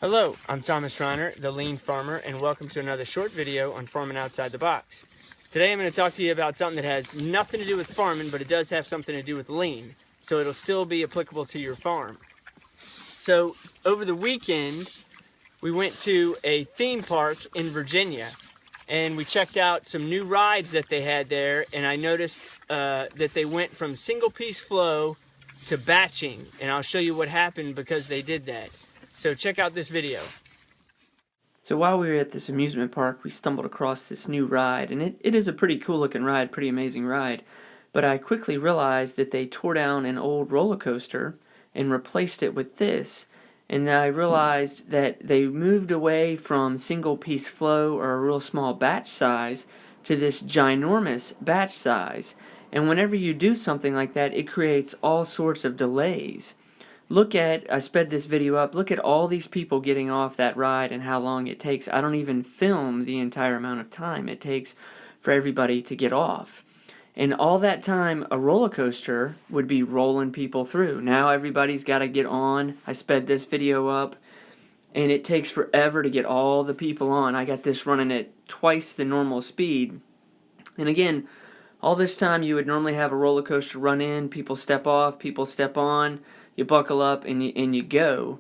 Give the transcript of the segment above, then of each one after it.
Hello, I'm Thomas Reiner, the Lean Farmer, and welcome to another short video on farming outside the box. Today I'm going to talk to you about something that has nothing to do with farming, but it does have something to do with lean, so it'll still be applicable to your farm. So over the weekend, we went to a theme park in Virginia, and we checked out some new rides that they had there, and I noticed that they went from single piece flow to batching, and I'll show you what happened because they did that. So check out this video. So while we were at this amusement park, we stumbled across this new ride, and it is a pretty cool looking ride, pretty amazing ride. But I quickly realized that they tore down an old roller coaster and replaced it with this. And then I realized that they moved away from single piece flow or a real small batch size to this ginormous batch size. And whenever you do something like that, it creates all sorts of delays. I sped this video up, look at all these people getting off that ride and how long it takes. I don't even film the entire amount of time it takes for everybody to get off. And all that time, a roller coaster would be rolling people through. Now everybody's got to get on. I sped this video up, and it takes forever to get all the people on. I got this running at twice the normal speed. And again, all this time you would normally have a roller coaster run in, people step off, people step on, you buckle up and you go.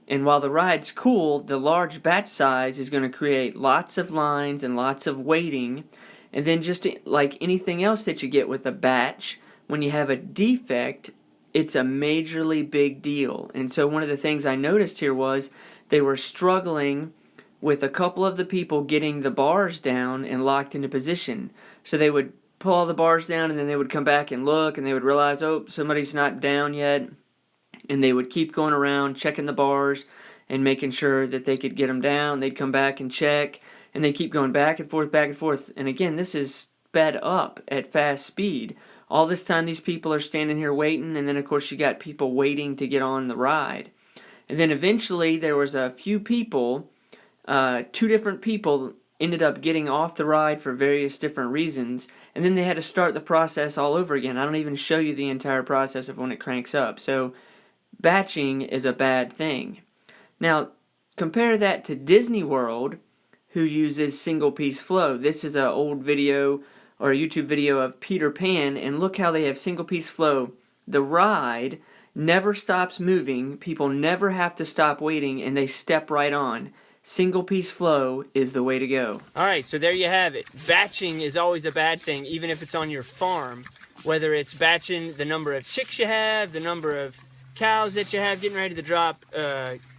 And while the ride's cool, the large batch size is going to create lots of lines and lots of waiting. And then just like anything else that you get with a batch, when you have a defect, it's a majorly big deal. And so one of the things I noticed here was they were struggling with a couple of the people getting the bars down and locked into position. So they would pull all the bars down, and then they would come back and look, and they would realize, oh, somebody's not down yet. And they would keep going around checking the bars and making sure that they could get them down. They'd come back and check, and they keep going back and forth, back and forth. And again, this is sped up at fast speed. All this time, these people are standing here waiting, and then of course you got people waiting to get on the ride. And then eventually there was a few people, two different people ended up getting off the ride for various different reasons, and then they had to start the process all over again. I don't even show you the entire process of when it cranks up. So batching is a bad thing. Now, compare that to Disney World, who uses single piece flow. This is an old video or a YouTube video of Peter Pan, and look how they have single piece flow. The ride never stops moving, people never have to stop waiting, and they step right on. Single piece flow is the way to go. Alright, so there you have it. Batching is always a bad thing, even if it's on your farm. Whether it's batching the number of chicks you have, the number of cows that you have getting ready to drop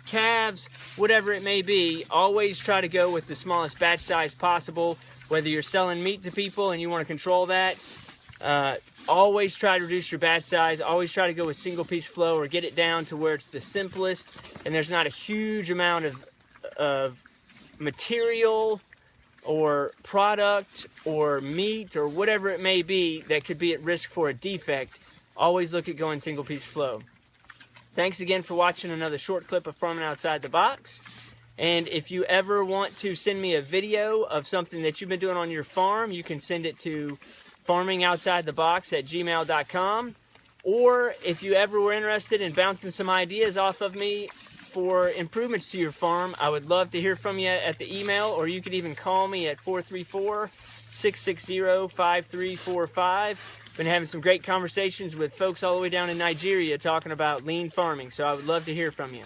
calves, whatever it may be, always try to go with the smallest batch size possible. Whether you're selling meat to people and you want to control that, always try to reduce your batch size. Always try to go with single piece flow or get it down to where it's the simplest and there's not a huge amount of material or product or meat or whatever it may be that could be at risk for a defect. Always look at going single piece flow. Thanks again for watching another short clip of Farming Outside the Box. And if you ever want to send me a video of something that you've been doing on your farm, you can send it to farmingoutsidethebox@gmail.com. Or if you ever were interested in bouncing some ideas off of me for improvements to your farm, I would love to hear from you at the email, or you could even call me at 434-660-5345. Been having some great conversations with folks all the way down in Nigeria talking about lean farming, so I would love to hear from you.